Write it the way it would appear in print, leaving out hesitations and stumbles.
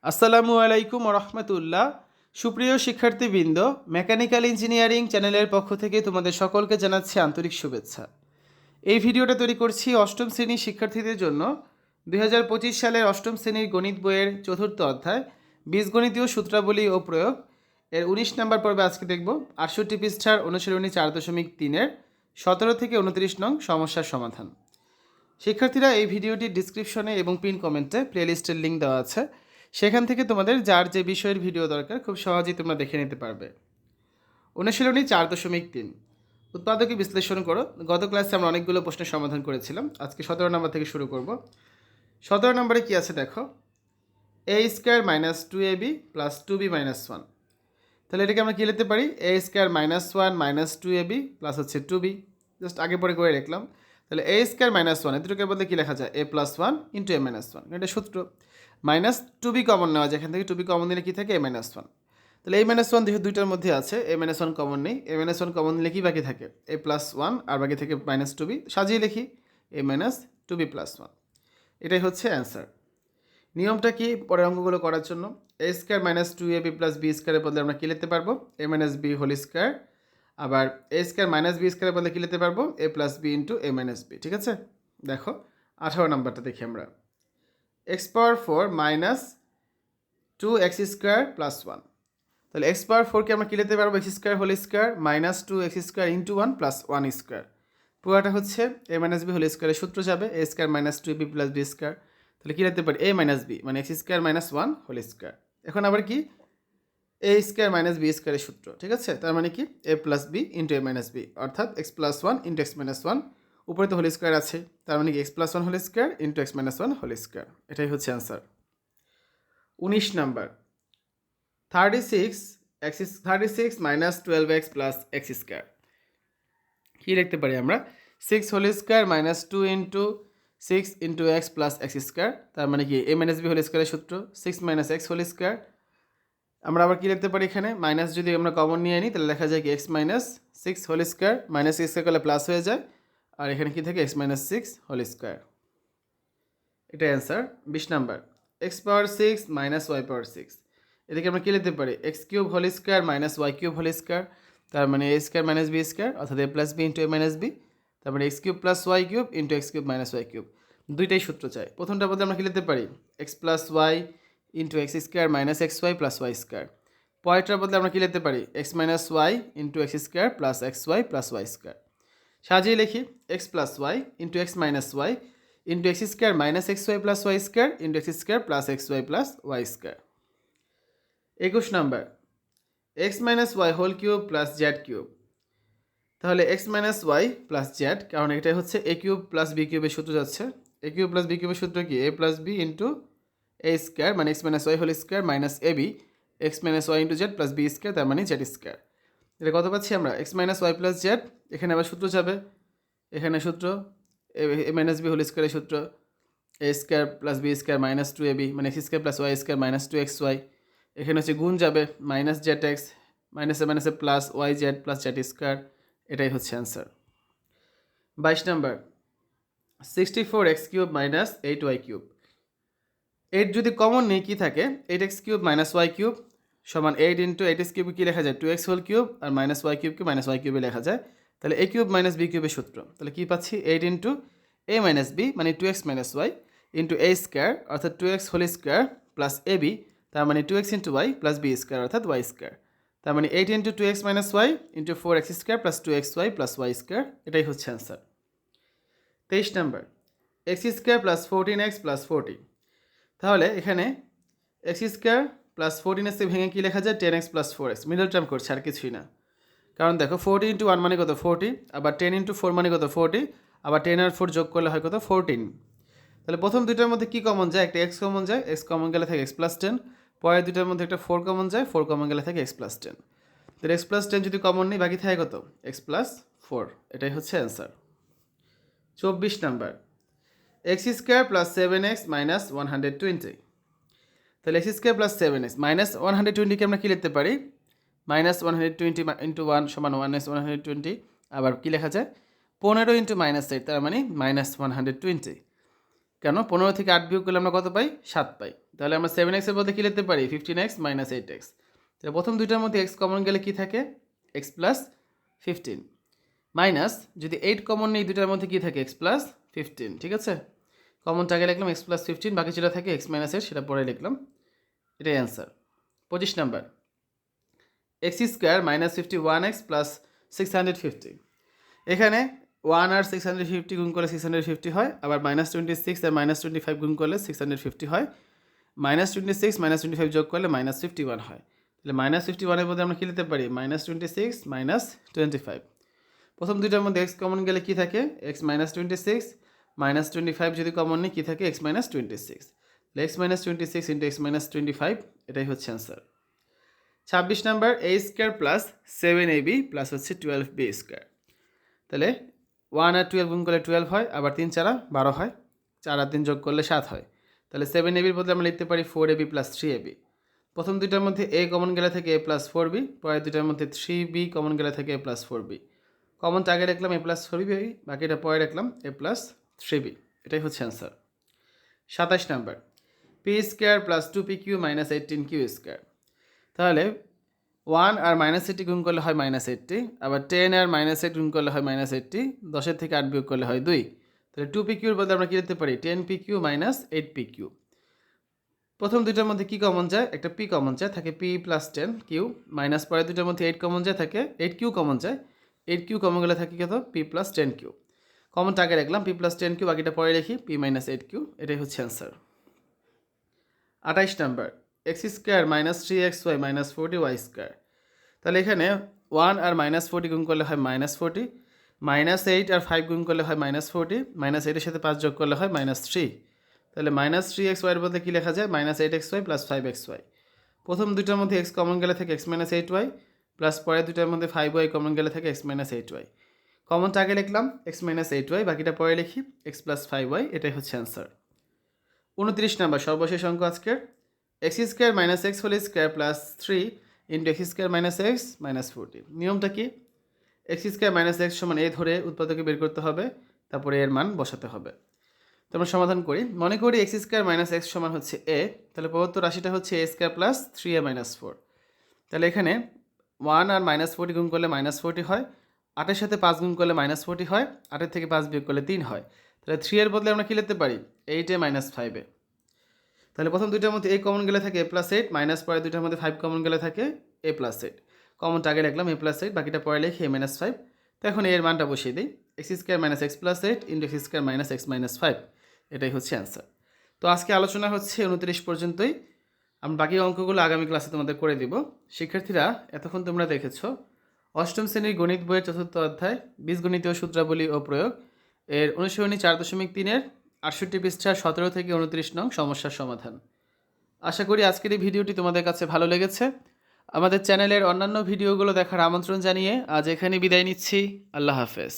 আসসালামু আলাইকুম রহমতুল্লাহ। সুপ্রিয় শিক্ষার্থীবৃন্দ, মেকানিক্যাল ইঞ্জিনিয়ারিং চ্যানেলের পক্ষ থেকে তোমাদের সকলকে জানাচ্ছি আন্তরিক শুভেচ্ছা। এই ভিডিওটা তৈরি করছি অষ্টম শ্রেণীর শিক্ষার্থীদের জন্য। 2025 সালের অষ্টম শ্রেণীর গণিত বইয়ের চতুর্থ অধ্যায় বীজগণিতীয় সূত্রাবলী ও প্রয়োগ এর 19 নম্বর পর্বে আজকে দেখব 68 পৃষ্ঠার অনুশীলনী 4.3-এর 17 থেকে 29 নং সমস্যার সমাধান। শিক্ষার্থীরা, এই ভিডিওটির ডিসক্রিপশনে এবং পিন কমেন্টে প্লেলিস্টের লিঙ্ক দেওয়া আছে, সেখান থেকে তোমাদের যার যে বিষয়ের ভিডিও দরকার খুব সহজেই তোমরা দেখে নিতে পারবে। অনুশীলনী 4.3 উৎপাদকে বিশ্লেষণ করো। গত ক্লাসে আমরা অনেকগুলো প্রশ্নের সমাধান করেছিলাম। আজকে 17 নম্বর থেকে শুরু করব। 17 নম্বরে কি আছে দেখো, a square minus 2ab plus 2b minus 1। তাহলে এটাকে আমরা কী লিখতে পারি? a square minus 1 minus 2ab plus হচ্ছে 2b। জাস্ট আগে পরে করে রাখলাম। তাহলে a স্কোয়ার মাইনাস 1 এটুকুর বলতে কী লেখা যায়? a plus 1 into a minus 1। এটা সূত্র। মাইনাস 2b কমন নেওয়া যায়, এখান থেকে 2b কমন দিলে কী থাকে? a minus 1। তাহলে a মাইনাস 1 যেহেতু দুইটার মধ্যে আছে, a মাইনাস 1 কমন নেই। a মাইনাস 1 কমন দিলে কী বাকি থাকে? a প্লাস 1 আর বাকি থেকে মাইনাস 2b। সাজিয়ে লিখি a মাইনাস 2b প্লাস 1। এটাই হচ্ছে অ্যান্সার। নিয়মটা কি পরের অঙ্কগুলো করার জন্য? a square minus 2ab plus b স্কোয়ারের বদলে আমরা কী লিখতে পারবো? a minus b whole square. আবার a স্কোয়ার মাইনাস b স্কোয়ারের বদলে কী লিখতে পারবো? a plus b into a minus b। ঠিক আছে, দেখো 18 নাম্বারটা দেখি আমরা। X power 4 minus 2x square plus 1। তাহলে এক্স পাওয়ার 4কে আমরা কী লিখতে পারবো? X square whole square minus 2x square into 1 plus 1 square. পুরোটা হচ্ছে a মাইনাস b হোল স্কোয়ারের সূত্র যাবে a square minus 2b plus b square. তাহলে কী লিখতে পারি? a মাইনাস b মানে x square minus 1 whole square. এখন আবার কি? a স্কোয়ার মাইনাস b স্কোয়ারের সূত্র। ঠিক আছে, তার মানে কি? a plus b into a minus b, অর্থাৎ x plus 1 into x minus 1। উপরে তো হোল স্কোয়ার আছে, তার মানে কি x plus 1 whole square into x minus 1 whole square. এটাই হচ্ছে answer. 19 number 36 minus 12x plus x square. কী লিখতে পারি আমরা? 6 whole square minus 2 into 6 into x plus x square. তার মানে কি? a মাইনাস b হোল স্কোয়ারের সূত্র 6 মাইনাস এক্স হোল স্কোয়ার। আমরা আবার কী লিখতে পারি এখানে? মাইনাস যদি আমরা কমন নিয়ে নিই তাহলে লেখা যায় কি x minus 6 whole square, minus x square করলে প্লাস হয়ে যায়, আর এখানে কী থাকে? X minus 6 whole square. এটা answer. 20 number x power 6 minus y power 6। এদিকে আমরা কী লিখতে পারি? X cube whole square minus y cube whole square. তার মানে a square minus b square, অর্থাৎ a plus b into a minus b. তার মানে x cube plus Y cube into x cube minus y cube. দুইটাই সূত্র চাই। প্রথমটার মধ্যে আমরা কী লিখতে পারি? X plus y into x square minus x y plus y square. পরেরটার বদলে আমরা কী লিখতে পারি? X minus y into x square plus x y plus y square. সাজিয়ে লিখি x plus y into x minus y into x square minus x y plus y square into x square plus x y plus y square. 21 number x minus y whole cube plus z cube. তাহলে x minus y plus z, কারণ এটাই হচ্ছে এ cube plus B কিউবের সূত্র যাচ্ছে। এ cube plus B কিউবের সূত্র কি? A plus b into a square মানে x minus y whole square minus a b x minus y into z plus b square, তার মানে জেড স্কোয়ার। এটা কত পাচ্ছি আমরা? X minus y plus z. এখানে আবার সূত্র যাবে, এখানে সূত্র এ মাইনাস বি হোল স্কোয়ারের সূত্র a square plus b square minus 2ab মানে x square plus y square minus 2xy। এখানে হচ্ছে গুণ যাবে মাইনাস জেড এক্স মাইনাসে মাইনাসে plus y z plus z square. এটাই হচ্ছে answer. 22 number 64x cube minus 8y cube. 8 যদি কমন নেই কী থাকে? 8x cube minus y cube সমান 8 ইন্টু 8x কিউব কী লেখা যায়? 2x হোল কিউব, আর মাইনাস ওয়াই কিউবকে মাইনাস ওয়াই কিউবে লেখা যায়। তাহলে এ কিউব মাইনাস বি কিউবের সূত্র। তাহলে কী পাচ্ছি? 8 ইন্টু এ মাইনাস বি মানে 2x minus y into a square অর্থাৎ 2x whole square plus a b, তার মানে 2x into y plus b square অর্থাৎ ওয়াই স্কোয়ার। তার মানে 8 into 2x minus y into 4x square plus 2xy plus y square. এটাই হচ্ছে answer. 23 number x square plus 14x plus 40। তাহলে এখানে x square plus 14x ভেঙে কী লেখা যায়? 10x plus 4x। Middle term করছে, আর কিছুই না। কারণ দেখো 40 ইন্টু 1 মানে কত? 40, আবার 10 ইন্টু 4 মানে কত? 40, আবার 10 আর 4 যোগ করলে হয় কত? 14। তাহলে প্রথম দুইটার মধ্যে কী কমন যায়? একটা এক্স কমন যায়, এক্স কমন গেলে থাকে এক্স প্লাস 10। পরের দুইটার মধ্যে একটা 4 কমন যায়, 4 কমন গেলে থাকে এক্স প্লাস 10। তাহলে এক্স প্লাস 10 যদি কমন নেই বাকি থাকে কত? X plus 4। এটাই হচ্ছে answer. 24 number x square plus 7x minus 120। তাহলে x square plus 7x minus 120কে আমরা কী লিখতে পারি? মাইনাস 120 ইন্টু 1 সমান মাইনাস 120। আবার কী লেখা যায়? 15 ইন্টু মাইনাস 8, তার মানে মাইনাস 120। কেন 15 থেকে 8 বিয়োগ করলে আমরা কত পাই 7 পাই তাহলে আমরা 7x এর বদলে কী লিখতে পারি 15x মাইনাস 8x তাহলে প্রথম দুইটার মধ্যে x কমন গেলে কি থাকে x প্লাস 15 মাইনাস যদি 8 কমন নেই দুইটার মধ্যে কি থাকে x প্লাস 15 ঠিক আছে কমনটা আগে লিখলাম x প্লাস 15 বাকি যেটা থাকে x মাইনাস 8 সেটা পরে লিখলাম এটাই answer 25 number x square minus 51x plus 650 এখানে 1 আর 650 গুণ করলে 650 হয় আবার মাইনাস 26 আর মাইনাস 25 গুণ করলে 650 হয় মাইনাস 26 মাইনাস 25 যোগ করলে মাইনাস 51 হয় তাহলে মাইনাস 51 এর মধ্যে আমরা কী লিখতে পারি মাইনাস 26 মাইনাস 25 প্রথম দুইটার মধ্যে x কমন গেলে কি থাকে x মাইনাস 26 মাইনাস 25 যদি কমন নেই কী থাকে x মাইনাস 26 তাহলে x minus 26 into x minus 25 এটাই হচ্ছে answer 26 number a square plus 7ab plus হচ্ছে 12b স্কোয়ার তাহলে 1 আর 12 গুণ করলে 12 হয় আবার 3 4 12 হয় 4 আর 3 যোগ করলে 7 হয় তাহলে 7ab এর বদলে আমরা লিখতে পারি 4ab প্লাস 3ab প্রথম দুইটার মধ্যে a কমন গেলে থাকে a প্লাস 4b পরের দুইটার মধ্যে 3b কমন গেলে থাকে a প্লাস 4b কমনটা আগে রাখলাম a প্লাস 4b বাকিটা পরে রাখলাম a প্লাস 3b এটাই হচ্ছে answer 27 number p square plus 2pq minus 18q square তাহলে 1 আর মাইনাস 80 গুণ করলে হয় মাইনাস 80 আবার 10 আর মাইনাস 8 গুণ করলে হয় মাইনাস 80 10 থেকে 8 বিয়োগ করলে হয় 2 তাহলে 2pq এর বদলে আমরা কী লিখতে পারি 10pq মাইনাস 8pq প্রথম দুইটার মধ্যে কি কমন যায় একটা p কমন যায় থাকে p প্লাস 10q মাইনাস পরে দুইটার মধ্যে 8 কমন যায় থাকে 8q কমন যায় 8q কমন গেলে থাকে কত p প্লাস 10q কমনটা আগে রাখলাম p প্লাস 10q বাকিটা পরে লিখি p মাইনাস 8q এটাই হচ্ছে answer 28 number x square minus 3xy minus 40y square তাহলে এখানে 1 আর মাইনাস 40 গুণ করলে হয় মাইনাস 40 মাইনাস 8 আর 5 গুণ করলে হয় মাইনাস 40 মাইনাস 8 এর সাথে 5 যোগ করলে হয় মাইনাস 3 তাহলে মাইনাস 3xy এর বদলে কী লেখা যায় মাইনাস 8xy প্লাস 5xy প্রথম দুইটার মধ্যে x কমন গেলে থাকে x মাইনাস 8y প্লাস পরের দুইটার মধ্যে 5y কমন গেলে থাকে x মাইনাস 8y কমনটা আগে লিখলাম x মাইনাস 8y বাকিটা পরে লিখি x প্লাস 5y এটাই হচ্ছে অ্যান্সার 29 নাম্বার সর্বশেষ অঙ্ক আজকের x square minus x whole square plus 3 into x square minus x minus 40 নিয়মটা কি এক্স স্কোয়ার মাইনাস এক্স সমান এ ধরে উৎপাদকে বের করতে হবে তারপরে এর মান বসাতে হবে তো আমরা সমাধান করি মনে করি এক্স স্কোয়ার মাইনাস এক্স সমান হচ্ছে এ তাহলে প্রদত্ত রাশিটা হচ্ছে এ স্কোয়ার প্লাস 3a মাইনাস 4 তাহলে এখানে 1 আর মাইনাস 40 গুণ করলে মাইনাস 40 হয় 8 এর সাথে 5 গুণ করলে মাইনাস 40 হয় 8 থেকে 5 বিয়োগ করলে 3 হয় তাহলে 3 এর বদলে আমরা কী লিখতে পারি 8a মাইনাস 5a তাহলে প্রথম দুইটার মধ্যে a কমন গেলে থাকে a প্লাস 8 মাইনাস পরে দুইটার মধ্যে 5 কমন গেলে থাকে a প্লাস 8 কমনটা আগে রাখলাম a প্লাস 8 বাকিটা পরে লিখি a মাইনাস 5 তো এখন এর মানটা বসিয়ে দিই x square minus x plus 8 into x square minus x minus 5 এটাই হচ্ছে অ্যান্সার তো আজকে আলোচনা হচ্ছে 29 পর্যন্তই আমি বাকি অঙ্কগুলো আগামী ক্লাসে তোমাদের করে দিব শিক্ষার্থীরা এতক্ষণ তোমরা দেখেছো অষ্টম শ্রেণীর গণিত বইয়ের চতুর্থ অধ্যায় বীজগণিতীয় সূত্রাবলী ও প্রয়োগ এর অনুশীলনী 4.3-এর 68 পৃষ্ঠার 17 থেকে 29 নং সমস্যার সমাধান আশা করি আজকের এই ভিডিওটি তোমাদের কাছে ভালো লেগেছে আমাদের চ্যানেলের অন্যান্য ভিডিওগুলো দেখার আমন্ত্রণ জানিয়ে আজ এখানে বিদায় নিচ্ছি আল্লাহ হাফেজ